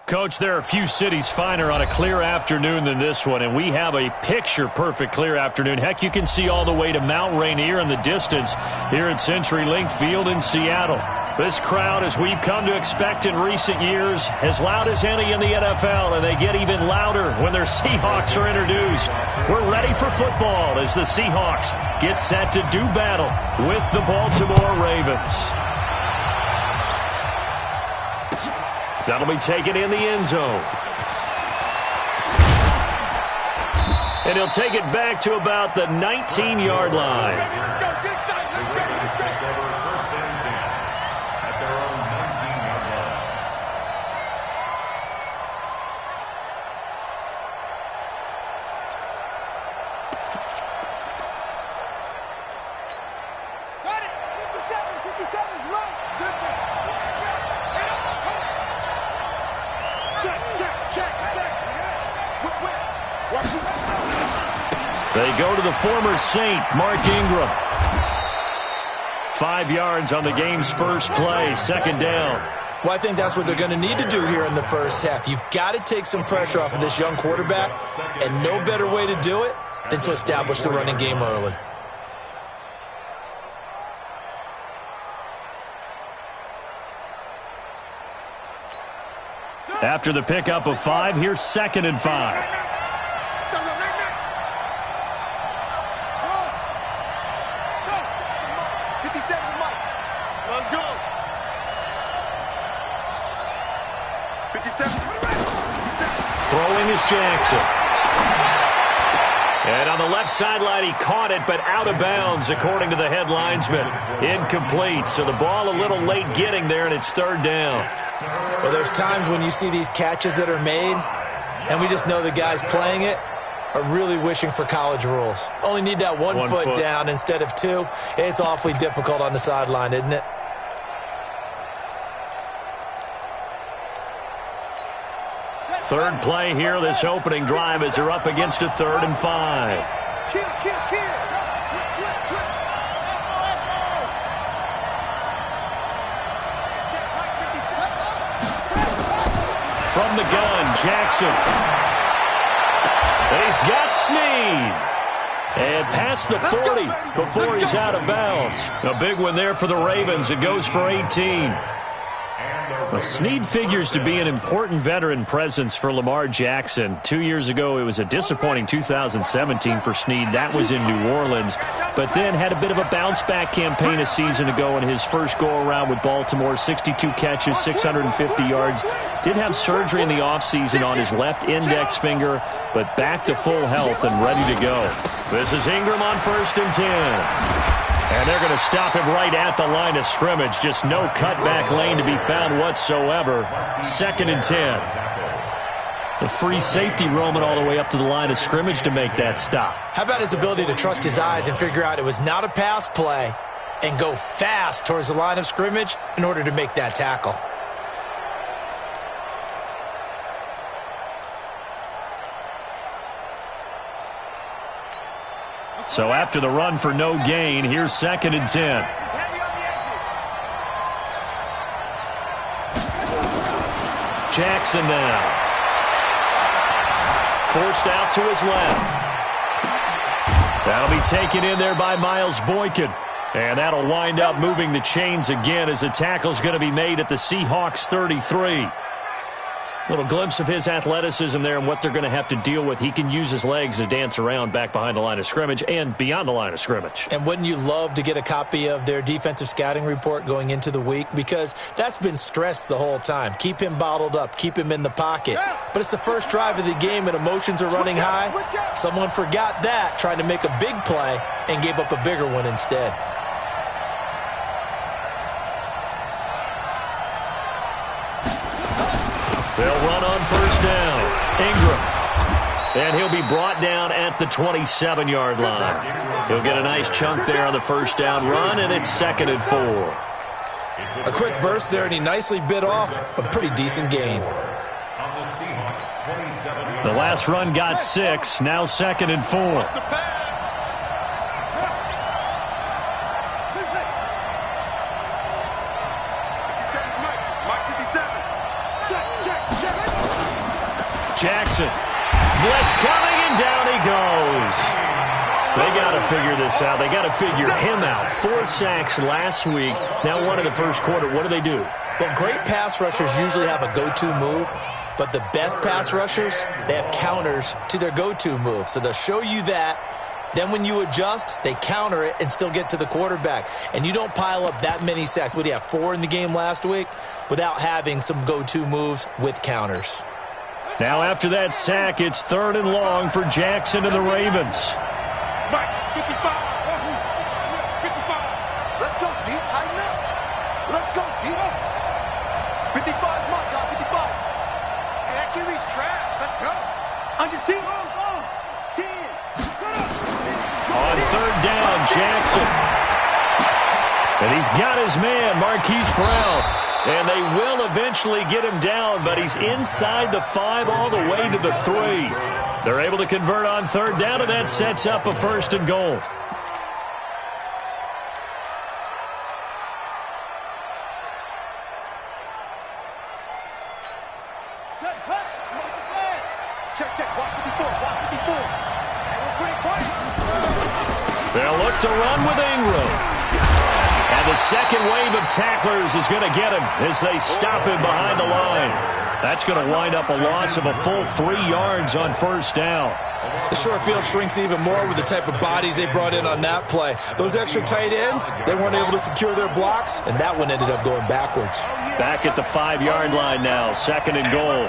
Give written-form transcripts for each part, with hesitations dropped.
Coach, there are a few cities finer on a clear afternoon than this one, and we have a picture-perfect clear afternoon. Heck, you can see all the way to Mount Rainier in the distance here at CenturyLink Field in Seattle. This crowd, as we've come to expect in recent years, as loud as any in the NFL, and they get even louder when their Seahawks are introduced. We're ready for football as the Seahawks get set to do battle with the Baltimore Ravens. That'll be taken in the end zone. And he'll take it back to about the 19-yard line. They go to the former Saint, Mark Ingram. 5 yards on the game's first play, second down. Well, I think that's what they're going to need to do here in the first half. You've got to take some pressure off of this young quarterback, and no better way to do it than to establish the running game early. After the pickup of 5, here's 2nd and 5. Throwing is Jackson. And on the left sideline, he caught it, but out of bounds, according to the head linesman. Incomplete, so the ball a little late getting there, and it's 3rd down. Well, there's times when you see these catches that are made, and we just know the guys playing it are really wishing for college rules. Only need that one foot down instead of 2. It's awfully difficult on the sideline, isn't it? Third play here, this opening drive, as they're up against a 3rd and 5. From the gun, Jackson. And he's got Snead. And past the 40 before he's out of bounds. A big one there for the Ravens. It goes for 18. Well, Snead figures to be an important veteran presence for Lamar Jackson. 2 years ago, it was a disappointing 2017 for Snead. That was in New Orleans. But then had a bit of a bounce-back campaign a season ago in his first go-around with Baltimore. 62 catches, 650 yards. Did have surgery in the offseason on his left index finger, but back to full health and ready to go. This is Ingram on 1st and 10. And they're going to stop him right at the line of scrimmage. Just no cutback lane to be found whatsoever. 2nd and 10. The free safety roaming all the way up to the line of scrimmage to make that stop. How about his ability to trust his eyes and figure out it was not a pass play and go fast towards the line of scrimmage in order to make that tackle? So after the run for no gain, here's 2nd and 10. Jackson now. Forced out to his left. That'll be taken in there by Miles Boykin. And that'll wind up moving the chains again as the tackle's going to be made at the Seahawks 33. Little glimpse of his athleticism there and what they're going to have to deal with. He can use his legs to dance around back behind the line of scrimmage and beyond the line of scrimmage. And wouldn't you love to get a copy of their defensive scouting report going into the week? Because that's been stressed the whole time. Keep him bottled up. Keep him in the pocket. But it's the first drive of the game and emotions are running high. Someone forgot that, trying to make a big play, and gave up a bigger one instead. They'll run on 1st down. Ingram. And he'll be brought down at the 27-yard line. He'll get a nice chunk there on the 1st down run, and it's 2nd and 4. A quick burst there, and he nicely bit off a pretty decent gain. The last run got 6, now 2nd and 4. Jackson. Blitz coming, and down he goes. They got to figure this out. They got to figure him out. 4 sacks last week. Now one in the first quarter. What do? Well, great pass rushers usually have a go-to move, but the best pass rushers, they have counters to their go-to move. So they'll show you that. Then when you adjust, they counter it and still get to the quarterback. And you don't pile up that many sacks. What do you have, 4 in the game last week? Without having some go-to moves with counters. Now after that sack, it's 3rd and long for Jackson and the Ravens. 55. 55. Let's go deep, tighten up. Let's go deep. 55 is my guy, 55. Hey, that kid reach traps. Let's go. Under 10. Go. 10. Set up. On 3rd down, Jackson. And he's got his man, Marquise Brown. And they will eventually get him down, but he's inside the 5 all the way to the 3. They're able to convert on 3rd down, and that sets up a 1st and goal. Check. Watch 54. Hey, we're pretty quiet. They'll look to run with Ingram. And the second wave of tacklers is going to get him as they stop him behind the line. That's going to wind up a loss of a full 3 yards on 1st down. The short field shrinks even more with the type of bodies they brought in on that play. Those extra tight ends, they weren't able to secure their blocks, and that one ended up going backwards. Back at the 5-yard line now, 2nd and goal.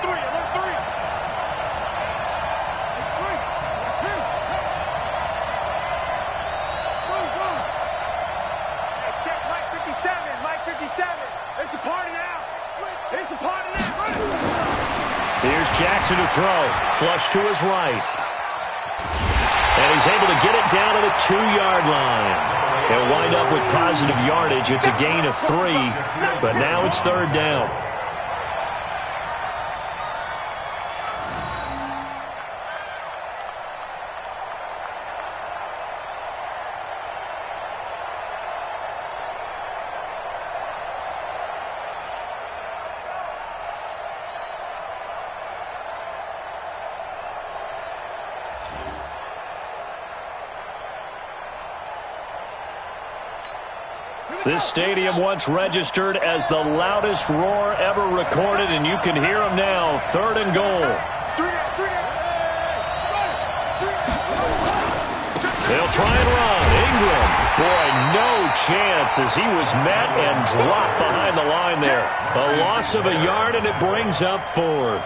Here's Jackson to throw. Flush to his right. And he's able to get it down to the 2-yard line. He'll wind up with positive yardage. It's a gain of 3, but now it's 3rd down. This stadium once registered as the loudest roar ever recorded, and you can hear them now. 3rd and goal. They'll try and run. Ingram. Boy, no chance as he was met and dropped behind the line there. A loss of a yard, and it brings up 4th.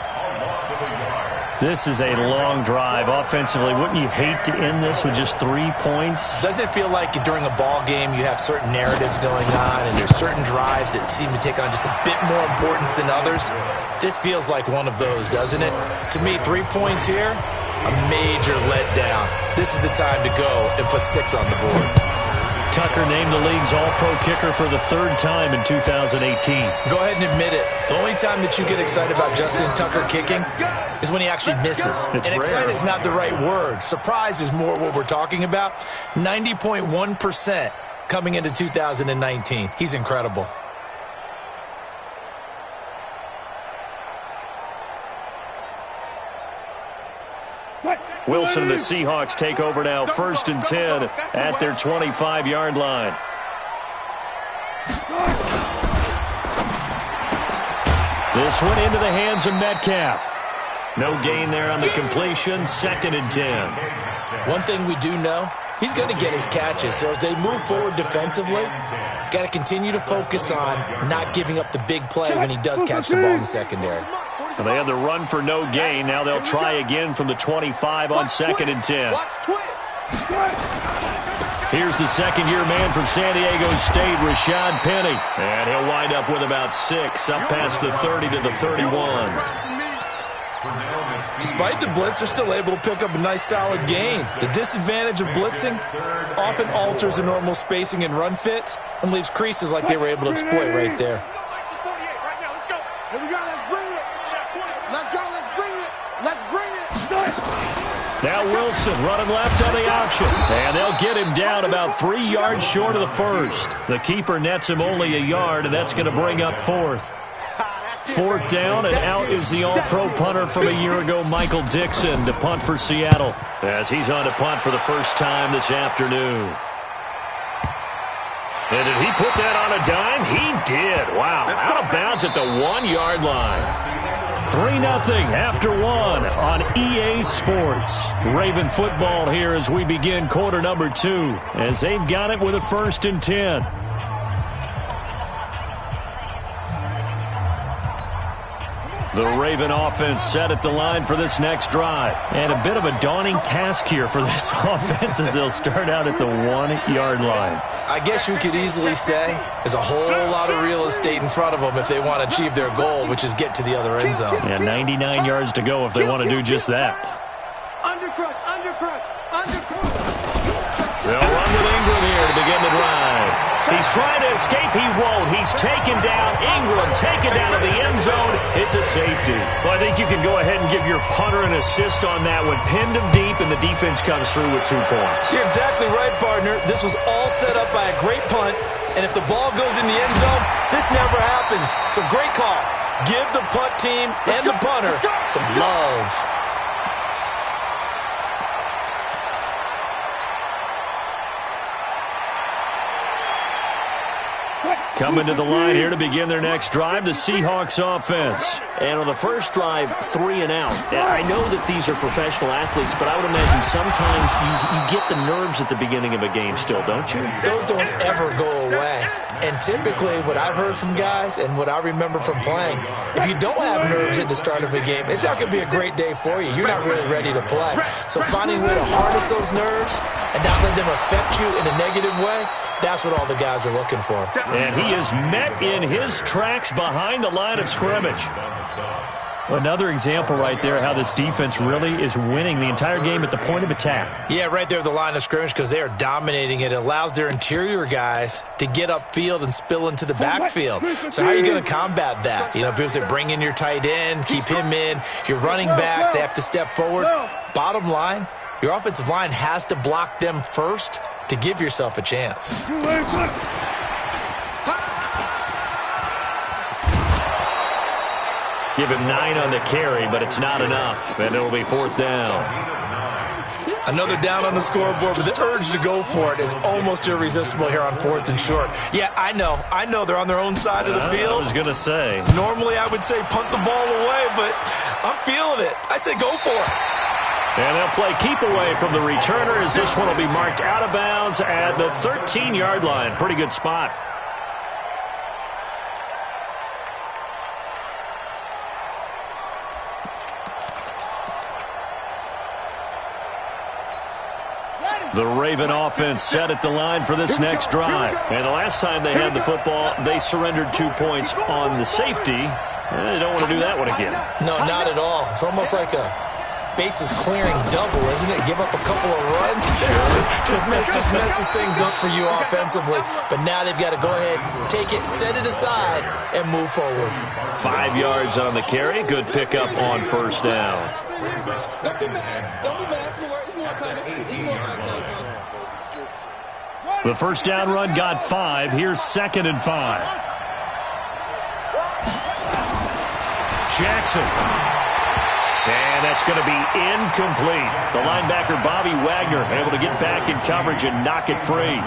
This is a long drive offensively. Wouldn't you hate to end this with just 3 points? Doesn't it feel like during a ball game you have certain narratives going on and there's certain drives that seem to take on just a bit more importance than others? This feels like one of those, doesn't it? To me, 3 points here, a major letdown. This is the time to go and put 6 on the board. Tucker named the league's all-pro kicker for the 3rd time in 2018. Go ahead and admit it. The only time that you get excited about Justin Tucker kicking is when he actually misses. It's and excited rare. is not the right word. Surprise is more what we're talking about. 90.1% coming into 2019. He's incredible. Wilson and the Seahawks take over now, 1st and 10 at their 25-yard line. This one into the hands of Metcalf. No gain there on the completion, 2nd and 10. One thing we do know, he's going to get his catches. So as they move forward defensively, got to continue to focus on not giving up the big play when he does catch the ball in the secondary. Well, they had the run for no gain. Now they'll try again from the 25 on 2nd and 10. Here's the second-year man from San Diego State, Rashad Penny. And he'll wind up with about 6, up past the 30 to the 31. Despite the blitz, they're still able to pick up a nice, solid gain. The disadvantage of blitzing often alters the normal spacing and run fits and leaves creases like they were able to exploit right there. Now Wilson running left on the option. And they'll get him down about 3 yards short of the 1st. The keeper nets him only a yard, and that's going to bring up 4th. 4th down, and out is the all-pro punter from a year ago, Michael Dixon, to punt for Seattle, as he's on to punt for the first time this afternoon. And did he put that on a dime? He did. Wow. Out of bounds at the 1-yard line. 3-0 after 1 on EA Sports. Raven football here as we begin quarter number 2, as they've got it with a 1st and 10. The Raven offense set at the line for this next drive. And a bit of a daunting task here for this offense as they'll start out at the 1-yard line. I guess you could easily say there's a whole lot of real estate in front of them if they want to achieve their goal, which is get to the other end zone. And 99 yards to go if they want to do just that. Undercrush, undercrush, undercrush. They'll run with Ingram here to begin the drive. He's trying to escape. He won't. He's taken down. Ingram taken down to the end zone. It's a safety. Well, I think you can go ahead and give your punter an assist on that one. Pinned him deep, and the defense comes through with 2 points. You're exactly right, partner. This was all set up by a great punt, and if the ball goes in the end zone, this never happens. So great call. Give the punt team and the punter some love. Coming to the line here to begin their next drive, the Seahawks offense. And on the first drive, 3 and out. I know that these are professional athletes, but I would imagine sometimes you get the nerves at the beginning of a game still, don't you? Those don't ever go away. And typically what I've heard from guys and what I remember from playing, if you don't have nerves at the start of a game, it's not going to be a great day for you. You're not really ready to play. So finding a way to harness those nerves and not let them affect you in a negative way, that's what all the guys are looking for. And he is met in his tracks behind the line of scrimmage. Another example right there how this defense really is winning the entire game at the point of attack. Yeah, right there at the line of scrimmage because they are dominating it. It allows their interior guys to get upfield and spill into the backfield. So how are you going to combat that? You know, because they bring in your tight end, keep him in. Your running backs, they have to step forward. Bottom line, your offensive line has to block them first to give yourself a chance. Give him 9 on the carry, but it's not enough, and it'll be 4th down. Another down on the scoreboard, but the urge to go for it is almost irresistible here on 4th and short. Yeah, I know they're on their own side of the field. I was going to say. Normally I would say punt the ball away, but I'm feeling it. I say go for it. And they'll play keep away from the returner as this one will be marked out of bounds at the 13-yard line. Pretty good spot. The Raven offense set at the line for this next drive. And the last time they had the football, they surrendered 2 points on the safety. They don't want to do that one again. No, not at all. It's almost like a bases clearing double, isn't it? Give up a couple of runs. just messes things up for you offensively. But now they've got to go ahead, take it, set it aside, and move forward. 5 yards on the carry. Good pickup on 1st down. The 1st down run got 5. Here's 2nd and 5. Jackson. And that's going to be incomplete. The linebacker, Bobby Wagner, able to get back in coverage and knock it free.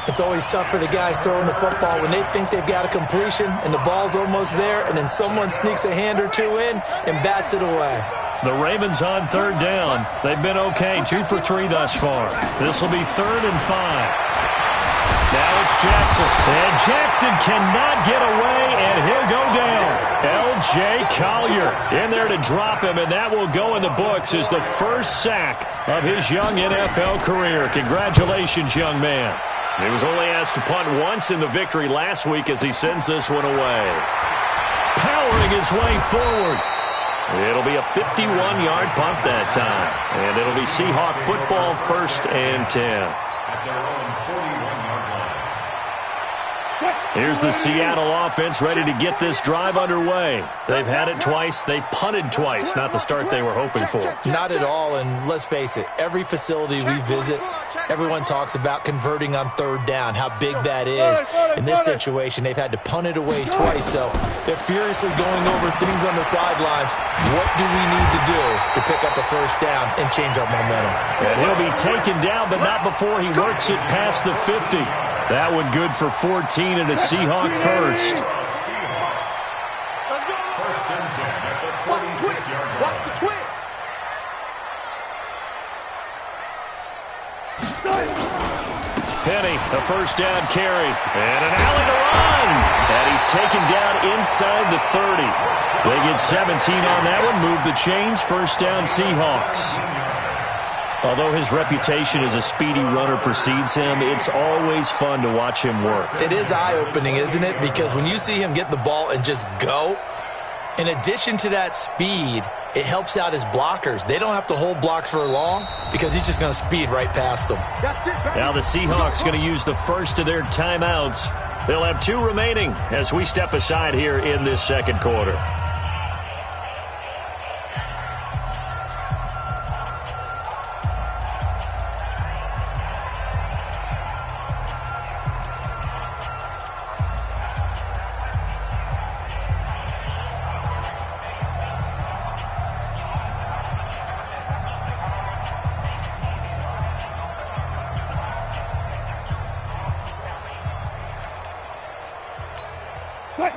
It's always tough for the guys throwing the football when they think they've got a completion and the ball's almost there, and then someone sneaks a hand or two in and bats it away. The Ravens on 3rd down. They've been okay, 2 for 3 thus far. This will be 3rd and 5. Now it's Jackson. And Jackson cannot get away, and he'll go down. L.J. Collier in there to drop him, and that will go in the books as the first sack of his young NFL career. Congratulations, young man. He was only asked to punt once in the victory last week as he sends this one away. Powering his way forward. It'll be a 51-yard punt that time. And it'll be Seahawk football, 1st and 10. Here's the Seattle offense ready to get this drive underway. They've had it twice. They've punted twice. Not the start they were hoping for. Not at all, and let's face it, every facility we visit, everyone talks about converting on third down, how big that is. In this situation, they've had to punt it away twice, so they're furiously going over things on the sidelines. What do we need to do to pick up a first down and change our momentum? And he'll be taken down, but not before he works it past the 50. That one good for 14 and a Seahawk first. Watch the twins. Penny, a first down carry. And an alley to run. And he's taken down inside the 30. They get 17 on that one. Move the chains. First down Seahawks. Although his reputation as a speedy runner precedes him, it's always fun to watch him work. It is eye-opening, isn't it? Because when you see him get the ball and just go, in addition to that speed, it helps out his blockers. They don't have to hold blocks for long because he's just going to speed right past them. Now the Seahawks going to use the first of their timeouts. They'll have 2 remaining as we step aside here in this second quarter.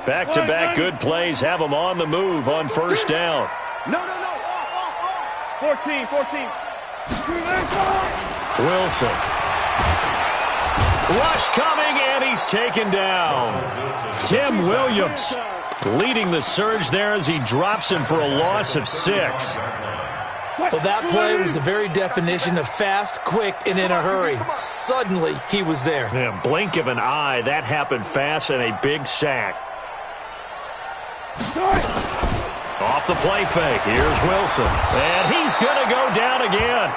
Back-to-back good plays have them on the move on first down. No. Off. 14. Wilson. Rush coming, and he's taken down. Tim Williams leading the surge there as he drops him for a loss of 6. Well, that play was the very definition of fast, quick, and in a hurry. Suddenly, he was there. Yeah, blink of an eye, that happened fast, and a big sack. Off the play fake. Here's Wilson. And he's going to go down again.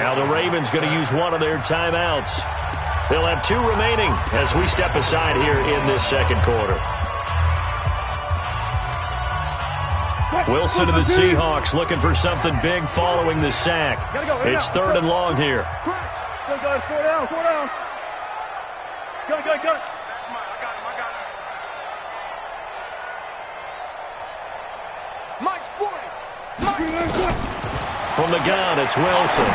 Now the Ravens going to use one of their timeouts. They'll have 2 remaining as we step aside here in this second quarter. Wilson to the Seahawks looking for something big following the sack. It's 3rd and long here. Go, 4 down. Go. I got him. Mike's 40. From the gun, it's Wilson.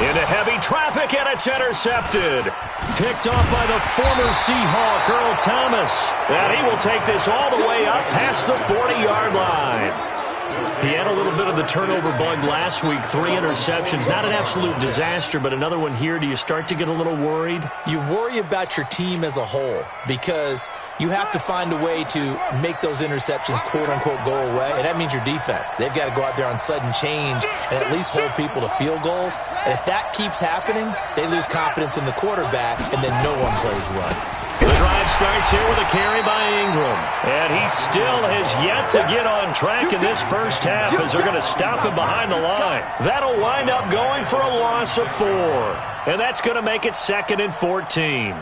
Into heavy traffic, and it's intercepted. Picked off by the former Seahawk, Earl Thomas. And he will take this all the way up past the 40-yard line. He had a little bit of the turnover bug last week, 3 interceptions. Not an absolute disaster, but another one here. Do you start to get a little worried? You worry about your team as a whole because you have to find a way to make those interceptions, quote-unquote, go away, and that means your defense. They've got to go out there on sudden change and at least hold people to field goals. And if that keeps happening, they lose confidence in the quarterback, and then no one plays well. The drive starts here with a carry by Ingram. And he still has yet to get on track in this first half as they're going to stop him behind the line. That'll wind up going for a loss of 4. And that's going to make it 2nd and 14.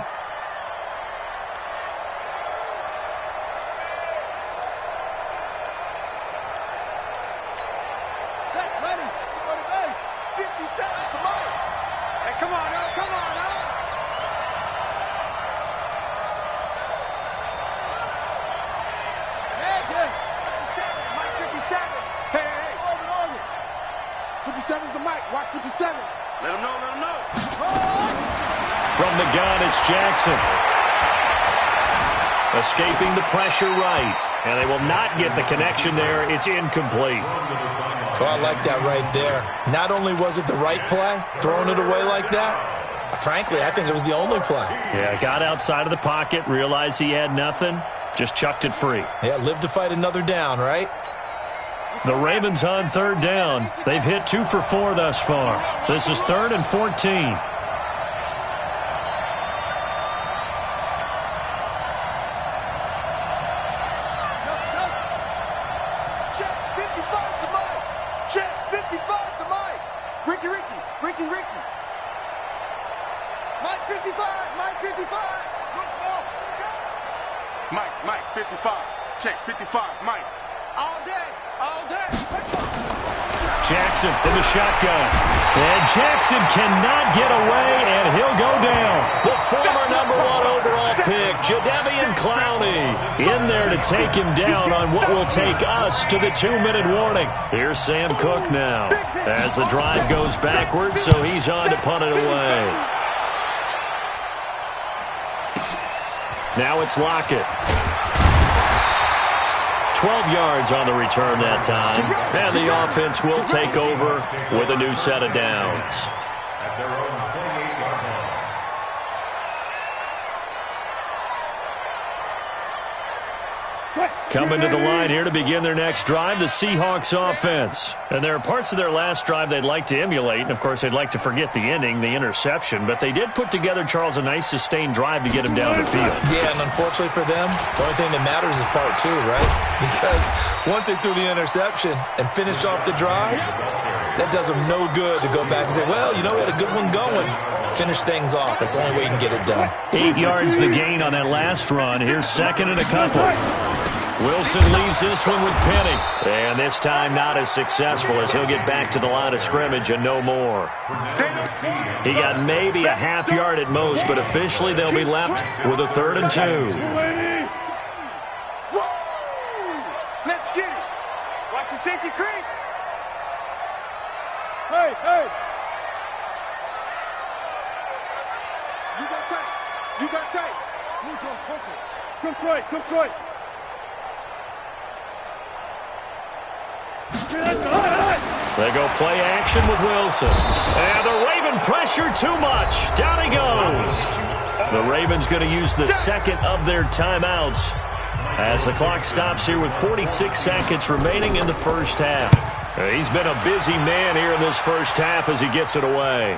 Jackson. Escaping the pressure right. And they will not get the connection there. It's incomplete. Oh, I like that right there. Not only was it the right play, throwing it away like that, frankly, I think it was the only play. Yeah, got outside of the pocket, realized he had nothing, just chucked it free. Yeah, live to fight another down, right? The Ravens on 3rd down. They've hit 2 for 4 thus far. This is 3rd and 14. Ricky. Mike 55. Mike, 55. Check, 55, Mike. All day, all day. Jackson from the shotgun. And Jackson cannot get away, and he'll go down. The former #1 overall pick, Jadeveon Clowney, in there to take him down on what will take us to the 2-minute warning. Here's Sam Cook now as the drive goes backwards, so he's on to punt it away. Now it's Lockett. 12 yards on the return that time. And the offense will take over with a new set of downs. Coming to the line here to begin their next drive, the Seahawks offense. And there are parts of their last drive they'd like to emulate. And, of course, they'd like to forget the ending, the interception. But they did put together, Charles, a nice sustained drive to get him down the field. Yeah, and unfortunately for them, the only thing that matters is part 2, right? Because once they threw the interception and finished off the drive, that does them no good to go back and say, well, you know, we had a good one going. Finish things off. That's the only way you can get it done. 8 yards the gain on that last run. Here's second and a couple. Wilson leaves this one with Penny. And this time not as successful as he'll get back to the line of scrimmage and no more. He got maybe a half yard at most, but officially they'll be left with a 3rd and 2. Let's get it. Watch the safety creep. Hey, hey. You got tight. You got tight. Move on, focus. Come right, come right. They go play action with Wilson. And the Raven pressure too much. Down he goes. The Ravens going to use the second of their timeouts as the clock stops here with 46 seconds remaining in the first half. He's been a busy man here in this first half as he gets it away.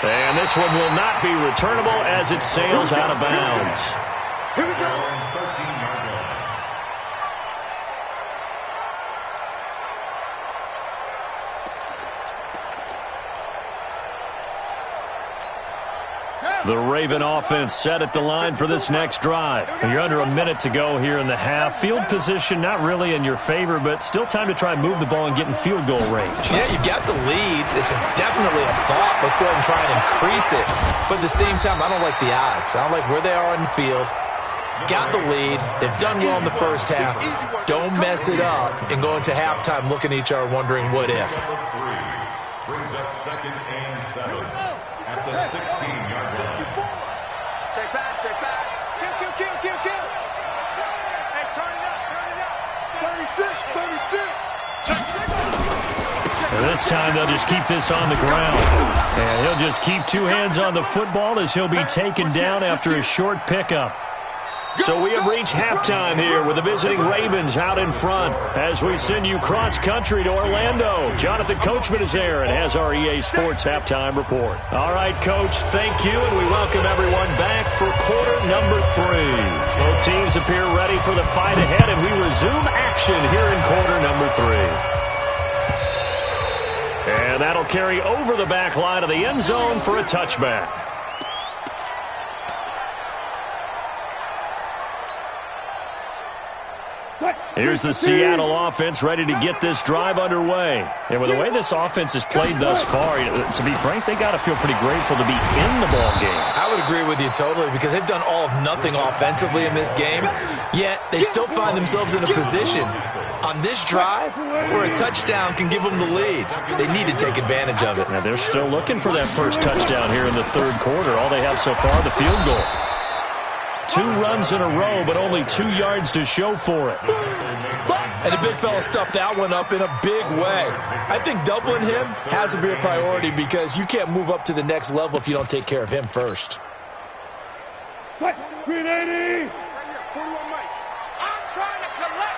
And this one will not be returnable as it sails out of bounds. Here we go. The Raven offense set at the line for this next drive. You're under a minute to go here in the half. Field position not really in your favor, but still time to try and move the ball and get in field goal range. Yeah, you got the lead. It's definitely a thought. Let's go ahead and try and increase it. But at the same time, I don't like the odds. I don't like where they are on the field. Got the lead. They've done well in the first half. Don't mess it up and go into halftime looking at each other wondering what if. Brings up 2nd and 7 at the 16-yard line. Check back, check back. Kill. Hey, turn it up. 36. And this time they'll just keep this on the ground. And he'll just keep 2 hands on the football as he'll be taken down after a short pickup. So we have reached halftime here with the visiting Ravens out in front as we send you cross-country to Orlando. Jonathan Coachman is there and has our EA Sports halftime report. All right, Coach, thank you, and we welcome everyone back for quarter number 3. Both teams appear ready for the fight ahead, and we resume action here in quarter number 3. And that'll carry over the back line of the end zone for a touchback. Here's the Seattle offense ready to get this drive underway. And with the way this offense has played thus far, to be frank, they got to feel pretty grateful to be in the ball game. I would agree with you totally because they've done all of nothing offensively in this game, yet they still find themselves in a position on this drive where a touchdown can give them the lead. They need to take advantage of it. Now they're still looking for that first touchdown here in the third quarter. All they have so far, the field goal. 2 runs in a row, but only 2 yards to show for it. And the big fella stuffed that one up in a big way. I think doubling him has to be a priority because you can't move up to the next level if you don't take care of him first. 380. 41 Mike. I'm trying to collect.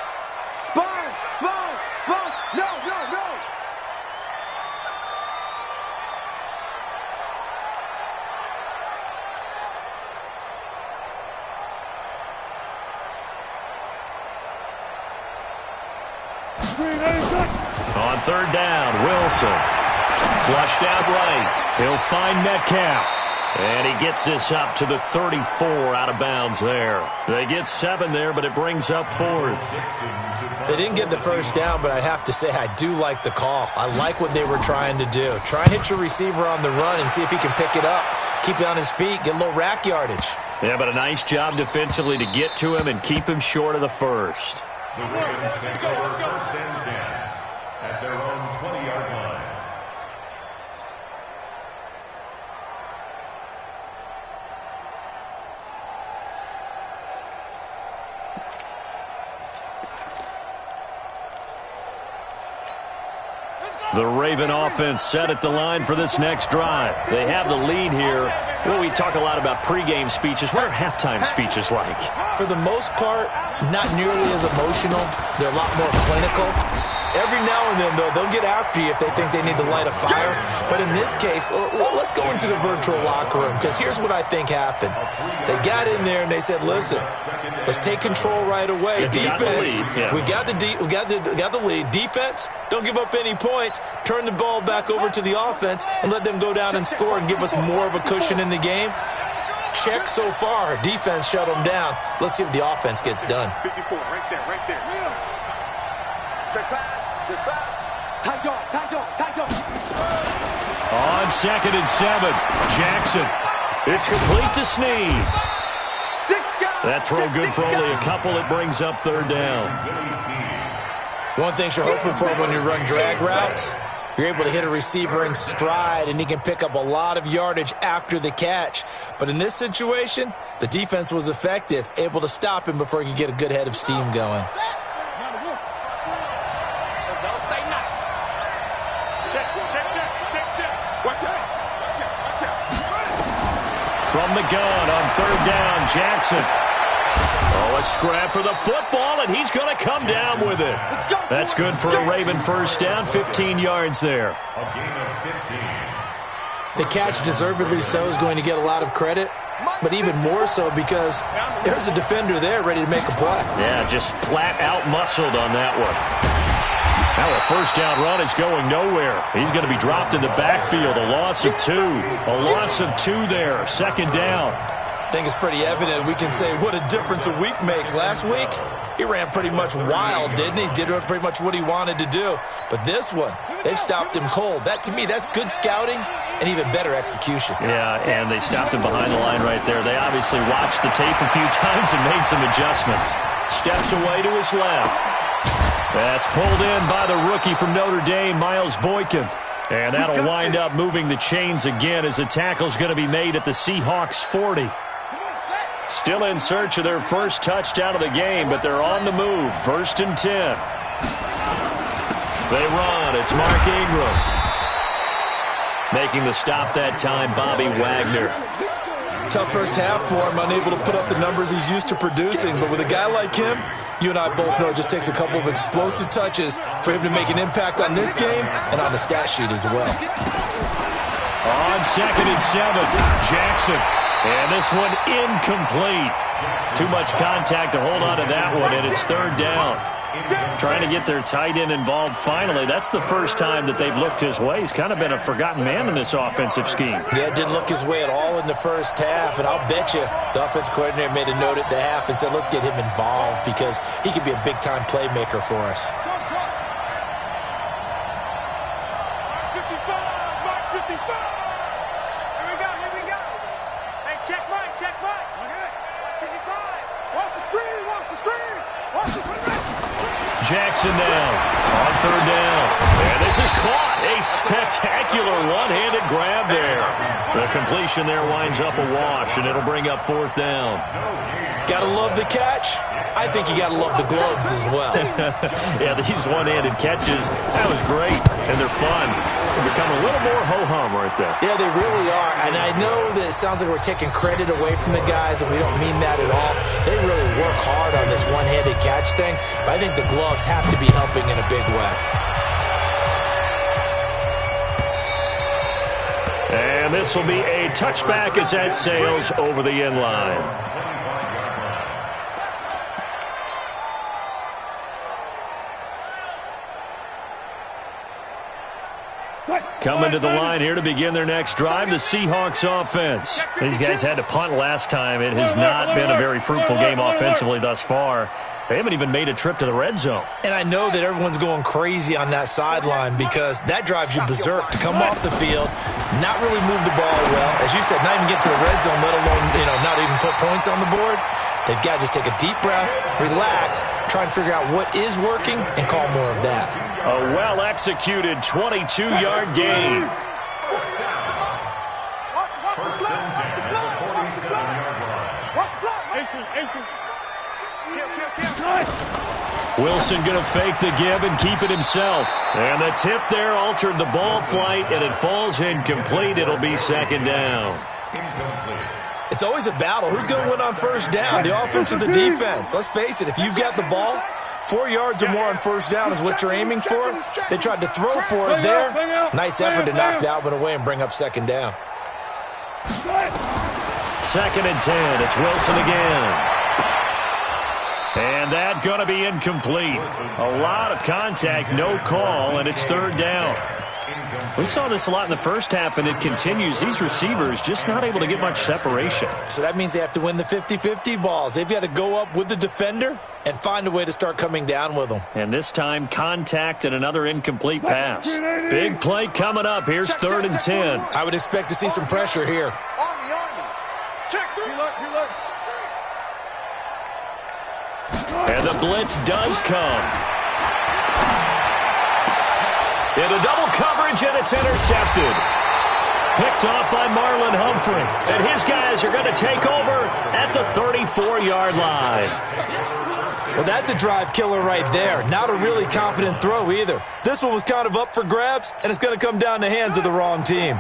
Sponge. No. On third down, Wilson. Flushed out right. He'll find Metcalf. And he gets this up to the 34 out of bounds there. They get 7 there, but it brings up 4th. They didn't get the first down, but I have to say I do like the call. I like what they were trying to do. Try and hit your receiver on the run and see if he can pick it up, keep it on his feet, get a little rack yardage. Yeah, but a nice job defensively to get to him and keep him short of the first. The Ravens take over 1st and 10 at their own 20-yard line. The Raven offense set at the line for this next drive. They have the lead here. Well, we talk a lot about pregame speeches. What are halftime speeches like? For the most part, not nearly as emotional. They're a lot more clinical. Every now and then, though, they'll get after you if they think they need to light a fire. But in this case, let's go into the virtual locker room, because here's what I think happened. They got in there and they said, listen, let's take control right away. Defense, we got the lead. Defense, don't give up any points. Turn the ball back over to the offense and let them go down and score and give us more of a cushion in the game. Check so far. Defense shut them down. Let's see if the offense gets done. 54, right there, right there. Check pass, check pass. Tight dog. On 2nd and 7, Jackson. It's complete to Snead. That throw good for only a couple. It brings up 3rd down. One thing you're hoping for when you run drag routes, you're able to hit a receiver in stride, and he can pick up a lot of yardage after the catch. But in this situation, the defense was effective, able to stop him before he could get a good head of steam going. From the gun on 3rd down, Jackson. Oh, a scrap for the football, and he's going to come down with it. That's good for a Raven first down, 15 yards there. A gain of 15. The catch, deservedly so, is going to get a lot of credit, but even more so because there's a defender there ready to make a play. Yeah, just flat out muscled on that one. Now a first down run is going nowhere. He's going to be dropped in the backfield. A loss of 2. A loss of 2 there. 2nd down. I think it's pretty evident. We can say what a difference a week makes. Last week, he ran pretty much wild, didn't he? Did pretty much what he wanted to do. But this one, they've stopped him cold. That, to me, that's good scouting and even better execution. Yeah, and they stopped him behind the line right there. They obviously watched the tape a few times and made some adjustments. Steps away to his left. That's pulled in by the rookie from Notre Dame, Miles Boykin. And that'll wind up moving the chains again as the tackle's going to be made at the Seahawks 40. Still in search of their first touchdown of the game, but they're on the move. 1st and 10. They run. It's Mark Ingram. Making the stop that time, Bobby Wagner. Tough first half for him, unable to put up the numbers he's used to producing. But with a guy like him, you and I both know it just takes a couple of explosive touches for him to make an impact on this game and on the stat sheet as well. On 2nd and 7, Jackson. And this one incomplete. Too much contact to hold on to that one, and it's 3rd down. Trying to get their tight end involved finally. That's the first time that they've looked his way. He's kind of been a forgotten man in this offensive scheme. Yeah, didn't look his way at all in the first half, and I'll bet you the offense coordinator made a note at the half and said, let's get him involved because he could be a big-time playmaker for us. Jackson down on 3rd down. And this is caught. A spectacular one-handed grab there. The completion there winds up a wash, and it'll bring up 4th down. Gotta love the catch. I think you gotta love the gloves as well. Yeah, these one-handed catches, that was great, and they're fun. They become a little more ho-hum right there. Yeah, they really are, and I know that it sounds like we're taking credit away from the guys, and we don't mean that at all. They really work hard on this one-handed catch thing, but I think the gloves have to be helping in a big way. And this will be a touchback as that sails over the end line. Coming to the line here to begin their next drive, the Seahawks offense. These guys had to punt last time. It has not been a very fruitful game offensively thus far. They haven't even made a trip to the red zone. And I know that everyone's going crazy on that sideline because that drives you berserk to come off the field, not really move the ball well. As you said, not even get to the red zone, let alone, not even put points on the board. They've got to just take a deep breath, relax, try and figure out what is working, and call more of that. A well-executed 22-yard gain. First and 10 at the 47-yard line. Wilson going to fake the give and keep it himself. And the tip there altered the ball flight, and it falls incomplete. It'll be second down. Incomplete. It's always a battle. Who's going to win on first down, the offense or the defense? Let's face it, if you've got the ball, 4 yards or more on first down is what you're aiming for. They tried to throw for it there. Nice effort to knock that one away and bring up second down. Second and 10. It's Wilson again. And that going to be incomplete. A lot of contact, no call, and it's third down. We saw this a lot in the first half, and it continues. These receivers just not able to get much separation. So that means they have to win the 50-50 balls. They've got to go up with the defender and find a way to start coming down with them. And this time, contact and another incomplete pass. Big play coming up. Here's third and 10. I would expect to see some pressure here. And the blitz does come. Into double coverage, and it's intercepted. Picked off by Marlon Humphrey. And his guys are going to take over at the 34-yard line. Well, that's a drive killer right there. Not a really confident throw either. This one was kind of up for grabs, and it's going to come down the hands of the wrong team.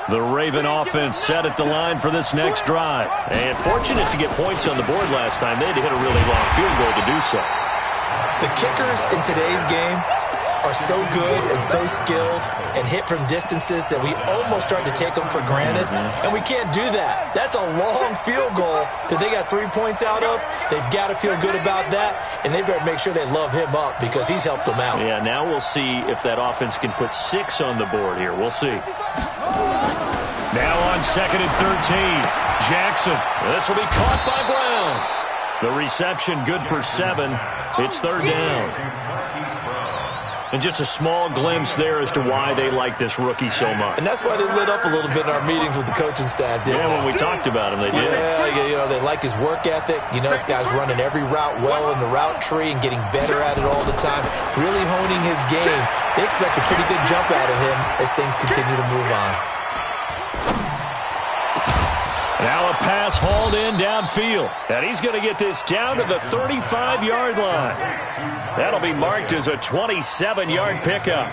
The Raven offense set at the line for this next drive. And fortunate to get points on the board last time. They had to hit a really long field goal to do so. The kickers in today's game are so good and so skilled and hit from distances that we almost start to take them for granted, and we can't do that. That's a long field goal that they got 3 points out of. They've got to feel good about that, and they better make sure they love him up because he's helped them out. Yeah, now we'll see if that offense can put 6 on the board here. We'll see. Now on second and 13, Jackson. This will be caught by Brown. The reception good for 7. It's third down. And just a small glimpse there as to why they like this rookie so much. And that's why they lit up a little bit in our meetings with the coaching staff, didn't they? Yeah, when we talked about him, they did. Yeah, they like his work ethic. This guy's running every route well in the route tree and getting better at it all the time, really honing his game. They expect a pretty good jump out of him as things continue to move on. Now a pass hauled in downfield. And he's going to get this down to the 35-yard line. That'll be marked as a 27-yard pickup.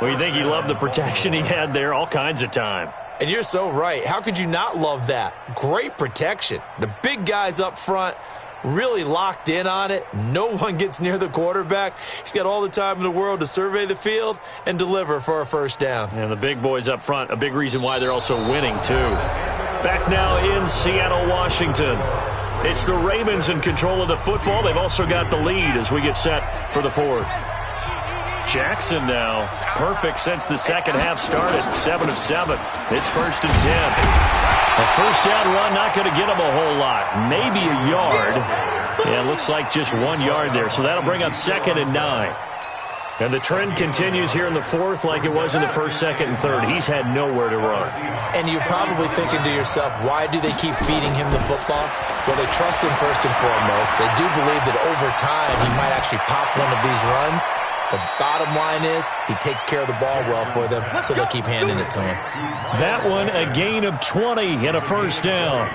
Well, you think he loved the protection he had there all kinds of time. And you're so right. How could you not love that? Great protection. The big guys up front really locked in on it. No one gets near the quarterback. He's got all the time in the world to survey the field and deliver for a first down. And the big boys up front, a big reason why they're also winning, too. Back now in Seattle, Washington. It's the Ravens in control of the football. They've also got the lead as we get set for the fourth. Jackson now, perfect since the second half started, 7 of 7. It's first and 10. A first down run, not going to get him a whole lot. Maybe a yard. Yeah, it looks like just 1 yard there. So that'll bring up second and 9. And the trend continues here in the fourth like it was in the first, second, and third. He's had nowhere to run. And you're probably thinking to yourself, why do they keep feeding him the football? Well, they trust him first and foremost. They do believe that over time he might actually pop one of these runs. The bottom line is he takes care of the ball well for them, so they'll keep handing it to him. That one, a gain of 20 and a first down.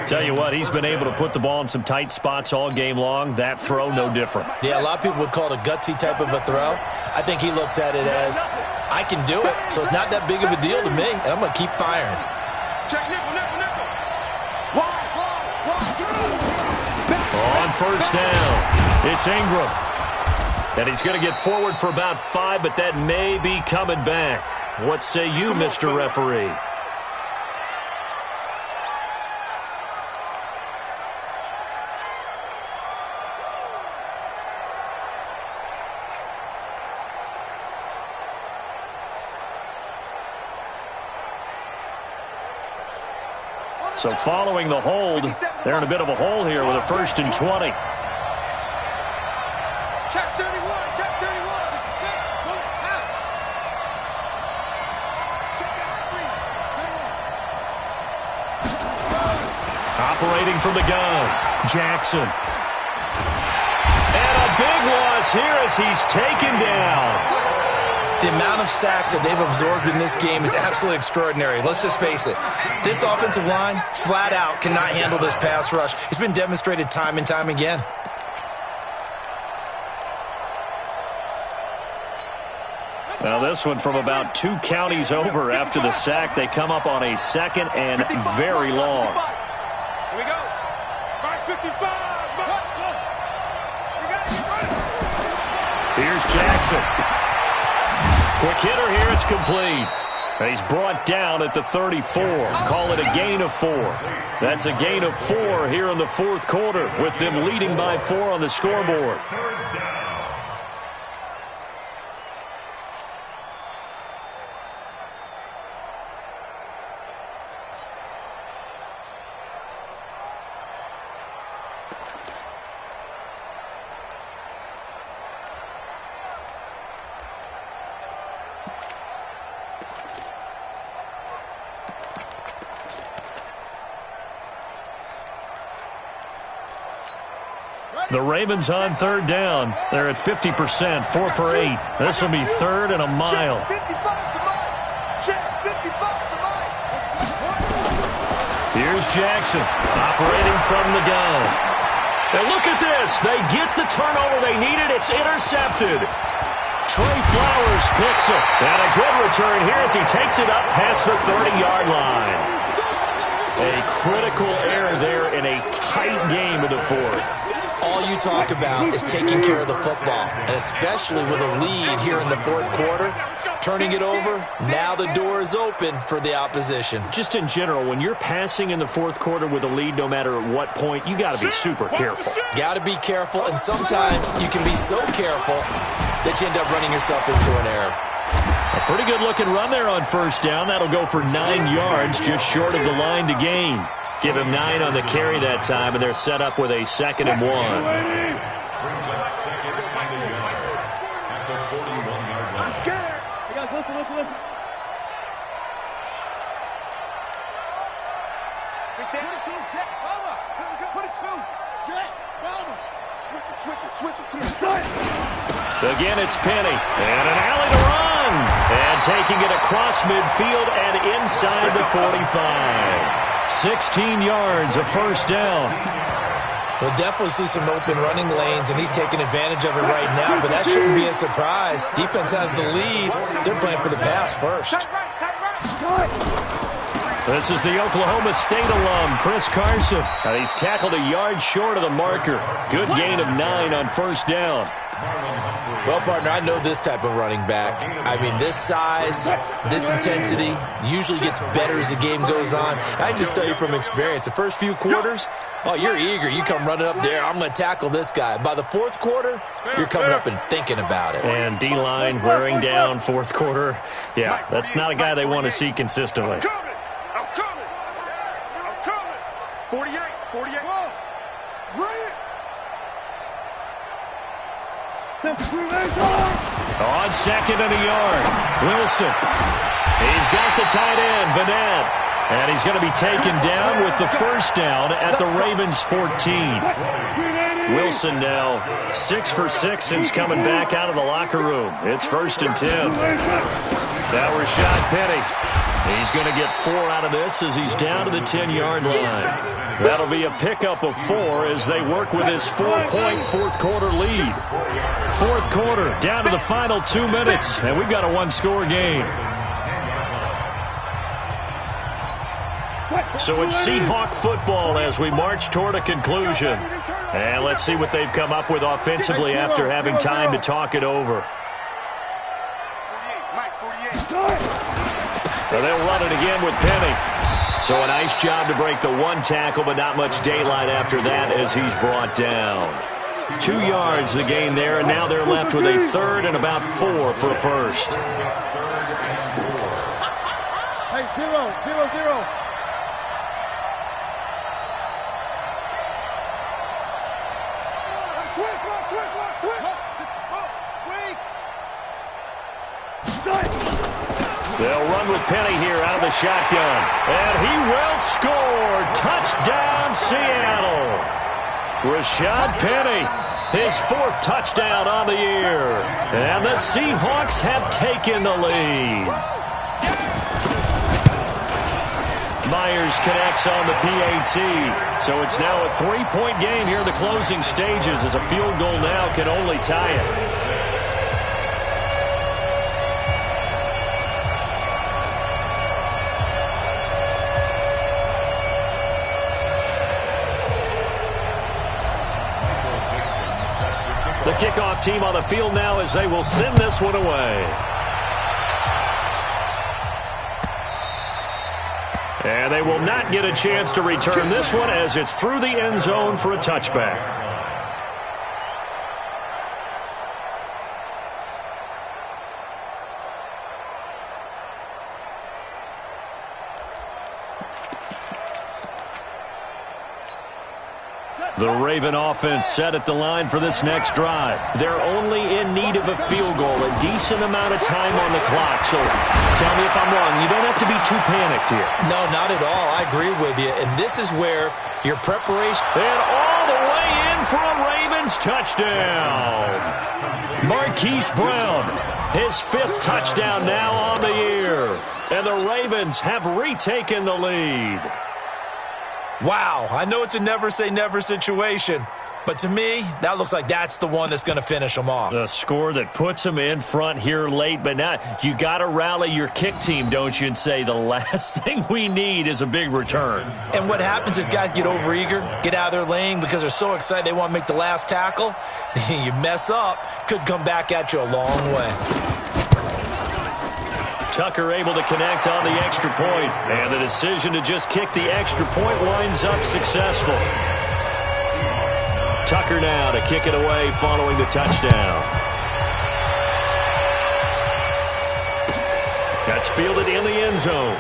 Tell you what, he's been able to put the ball in some tight spots all game long. That throw, no different. Yeah, a lot of people would call it a gutsy type of a throw. I think he looks at it as, I can do it, so it's not that big of a deal to me, and I'm going to keep firing. On first down, it's Ingram. And he's going to get forward for about 5, but that may be coming back. What say you, Mr. Referee? So following the hold, they're in a bit of a hole here with a 1st and 20. Check 31, check 31. Check that Operating from the gun, Jackson. And a big loss here as he's taken down. The amount of sacks that they've absorbed in this game is absolutely extraordinary. Let's just face it. This offensive line, flat out, cannot handle this pass rush. It's been demonstrated time and time again. Now this one from about 2 counties over after the sack. They come up on a 2nd and very long. Here we go. 555. Here's Jackson. Quick hitter here, it's complete. He's brought down at the 34. Call it a gain of 4. That's a gain of 4 here in the 4th quarter with them leading by 4 on the scoreboard. The Ravens on 3rd down. They're at 50%, 4 for 8. This will be 3rd and a mile. Here's Jackson operating from the gun. And look at this. They get the turnover they needed. It's intercepted. Trey Flowers picks it. And a good return here as he takes it up past the 30-yard line. A critical error there in a tight game in the 4th. All you talk about is taking care of the football, and especially with a lead here in the 4th quarter, turning it over, now the door is open for the opposition. Just in general, when you're passing in the 4th quarter with a lead, no matter at what point, you got to be super careful. Got to be careful, and sometimes you can be so careful that you end up running yourself into an error. A pretty good-looking run there on 1st down. That'll go for 9 yards, just short of the line to gain. Give him 9 on the carry that time, and they're set up with a 2nd and 1. Brings up 2nd and a yard at the 41-yard line. I'm scared. Hey, guys, listen. Big Dan. 22, check, Bama. 22, check, Bama. Switch it. Come on. Again, it's Penny. And an alley to run. And taking it across midfield and inside the 45. 16 yards, a 1st down. We'll definitely see some open running lanes, and he's taking advantage of it right now, but that shouldn't be a surprise. Defense has the lead. They're playing for the pass first. This is the Oklahoma State alum, Chris Carson. And he's tackled a yard short of the marker. Good gain of 9 on 1st down. Well, partner, I know this type of running back. I mean, this size, this intensity usually gets better as the game goes on. I just tell you from experience, the first few quarters, oh, you're eager. You come running up there, I'm going to tackle this guy. By the 4th quarter, you're coming up and thinking about it. And D-line wearing down 4th quarter. Yeah, that's not a guy they want to see consistently. I'm coming. 48. On 2nd and a yard, Wilson. He's got the tight end, Vanette. And he's going to be taken down with the 1st down at the Ravens' 14. Wilson now 6 for 6 since coming back out of the locker room. It's 1st and 10. Now Rashad Penny. He's going to get 4 out of this as he's down to the 10-yard line. That'll be a pickup of 4 as they work with his 4-point 4th quarter lead. 4th quarter, down to the final 2 minutes, and we've got a 1-score game. So it's Seahawk football as we march toward a conclusion. And let's see what they've come up with offensively after having time to talk it over. Well, they'll run it again with Penny. So a nice job to break the 1 tackle, but not much daylight after that as he's brought down. 2 yards the gain there, and now they're left with a 3rd and about 4 for a 1st. Hey, 0. run with Penny here out of the shotgun. And he will score. Touchdown, Seattle. Rashad Penny, his 4th touchdown on the year. And the Seahawks have taken the lead. Myers connects on the PAT. So it's now a 3-point game here in the closing stages, as a field goal now can only tie it. The kickoff team on the field now as they will send this one away. And they will not get a chance to return this one as it's through the end zone for a touchback. The Raven offense set at the line for this next drive. They're only in need of a field goal, a decent amount of time on the clock. So tell me if I'm wrong. You don't have to be too panicked here. No, not at all. I agree with you. And this is where your preparation... And all the way in for a Ravens touchdown. Marquise Brown, his 5th touchdown now on the year. And the Ravens have retaken the lead. Wow, I know it's a never-say-never situation, but to me, that looks like that's the one that's going to finish them off. The score that puts them in front here late, but now you got to rally your kick team, don't you, and say the last thing we need is a big return. And what happens is guys get overeager, get out of their lane because they're so excited they want to make the last tackle. You mess up, could come back at you a long way. Tucker able to connect on the extra point, and the decision to just kick the extra point winds up successful. Tucker now to kick it away following the touchdown. That's fielded in the end zone.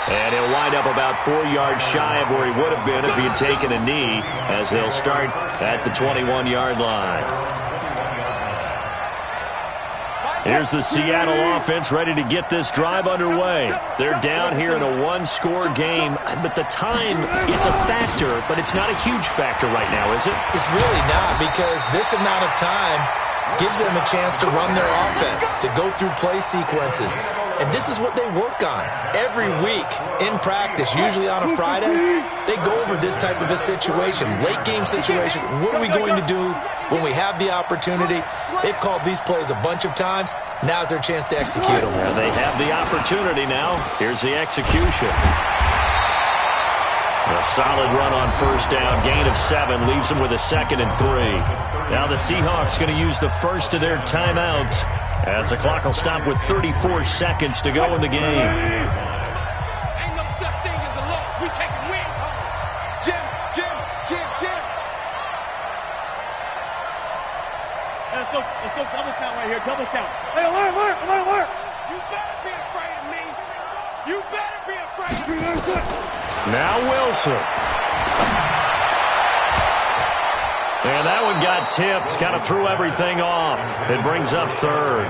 And he'll wind up about 4 yards shy of where he would have been if he had taken a knee, as they'll start at the 21-yard line. Here's the Seattle offense ready to get this drive underway. They're down here in a 1-score game, but the time, it's a factor, but it's not a huge factor right now, is it? It's really not, because this amount of time gives them a chance to run their offense, to go through play sequences. And this is what they work on every week in practice, usually on a Friday. They go over this type of a situation, late game situation. What are we going to do when we have the opportunity? They've called these plays a bunch of times. Now's their chance to execute them. Yeah, they have the opportunity now. Here's the execution. A solid run on first down. Gain of 7 leaves them with a 2nd and 3. Now the Seahawks going to use the first of their timeouts, as the clock will stop with 34 seconds to go in the game. Ain't no such thing as a loss. We taking wins home. Jim. Let's go double count right here. Double count. Hey, alert. You better be afraid of me. You better be afraid of me. Now Wilson. And that one got tipped, kind of threw everything off. It brings up 3rd.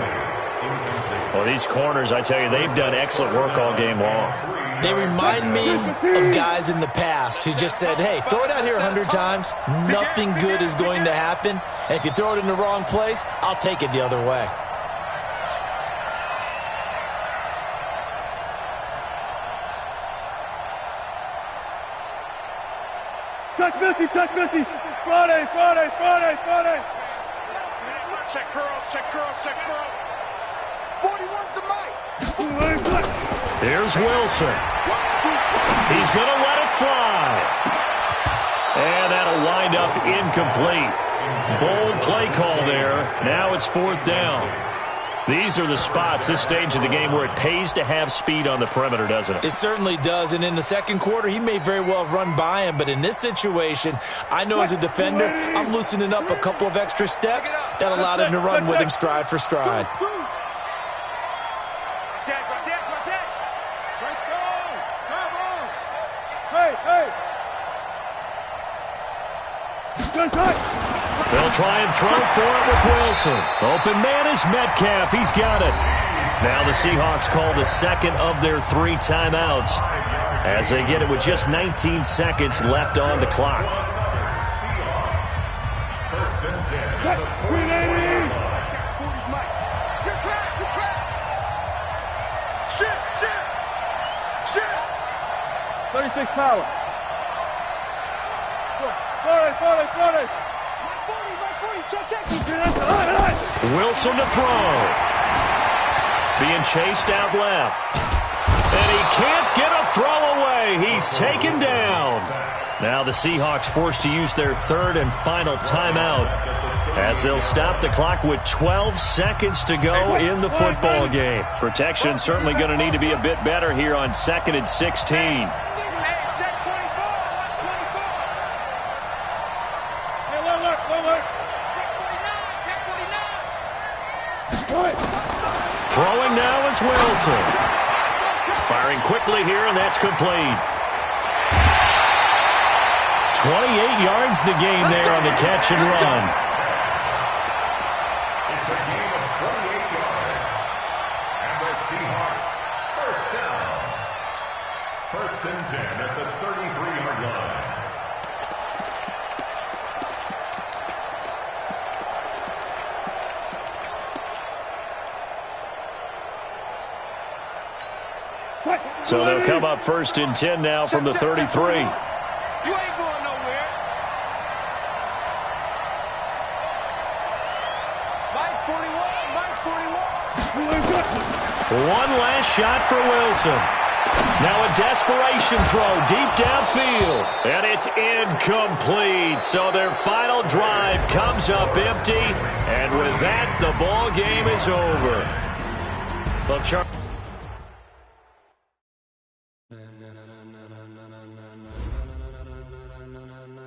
Well, these corners, I tell you, they've done excellent work all game long. They remind me of guys in the past who just said, hey, throw it out here 100 times. Nothing good is going to happen. And if you throw it in the wrong place, I'll take it the other way. Check 50. Friday. Check curls. 41's the mic. Here's Wilson. He's going to let it fly. And that'll wind up incomplete. Bold play call there. Now it's 4th down. These are the spots, this stage of the game, where it pays to have speed on the perimeter, doesn't it? It certainly does, and in the second quarter, he may very well have run by him, but in this situation, I know as a defender, I'm loosening up a couple of extra steps that allowed him to run with him stride for stride. They'll try and throw for it with Wilson. Open man is Metcalf. He's got it. Now the Seahawks call the second of their 3 timeouts as they get it with just 19 seconds left on the clock. First and 10. At the 380. You're trapped. You're trapped. Shift. 36 power. 40. Check. Wilson to throw. Being chased out left. And he can't get a throw away. He's taken down. Now the Seahawks forced to use their 3rd and final timeout as they'll stop the clock with 12 seconds to go in the football game. Protection certainly going to need to be a bit better here on 2nd and 16. Throwing now is Wilson. Firing quickly here, and that's complete. 28 yards the game there on the catch and run. It's a game of 28 yards. And the Seahawks, first down. First and 10 at the 33-yard line. So they'll come up first and 10 now from the 33. You ain't going nowhere. Mike 41. One last shot for Wilson. Now a desperation throw deep downfield. And it's incomplete. So their final drive comes up empty. And with that, the ball game is over. Well,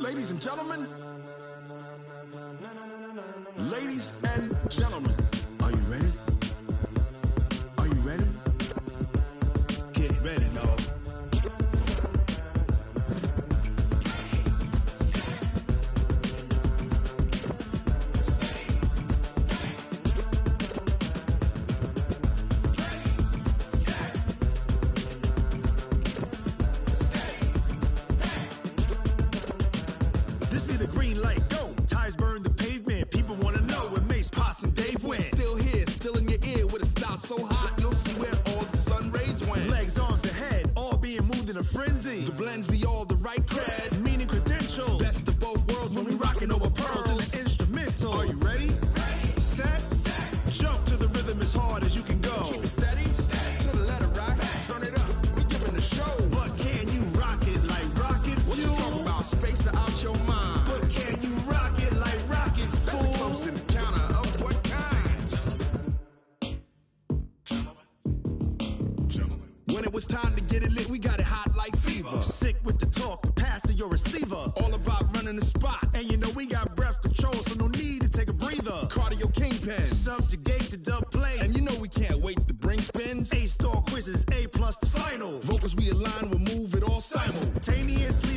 Ladies and gentlemen, are you ready? Are you ready? Get ready, dog. This be the green light, go. Tires burn the pavement. People want to know where Mace, Poss, and Dave went. Still here, still in your ear with a style so hot, you'll see where all the sun rays went. Legs, arms, and head, all being moved in a frenzy. The blends be all the right cred, meaning credentials. Best of both worlds when we rocking over pearls in the instrumental. Are you ready? Set. Jump to the rhythm as hard as you can go. Keep it steady. To the letter rock. Turn it up. We giving the show. But can you rock it like rocket fuel? What you talking about? Space out your mind. But can you rock it like rockets, fool? That's a close encounter of what kind? Gentlemen. When it was time to get it lit, we got it hot like fever. Sick with the talk, the pass to your receiver. All about running the spot. And you know we got breath control, so no need to take a breather. Cardio kingpin. Subjugate the dub play. And you know we can't wait to bring spins. A-star quizzes, A+ the final. Vocals we align, we'll move it all simultaneously.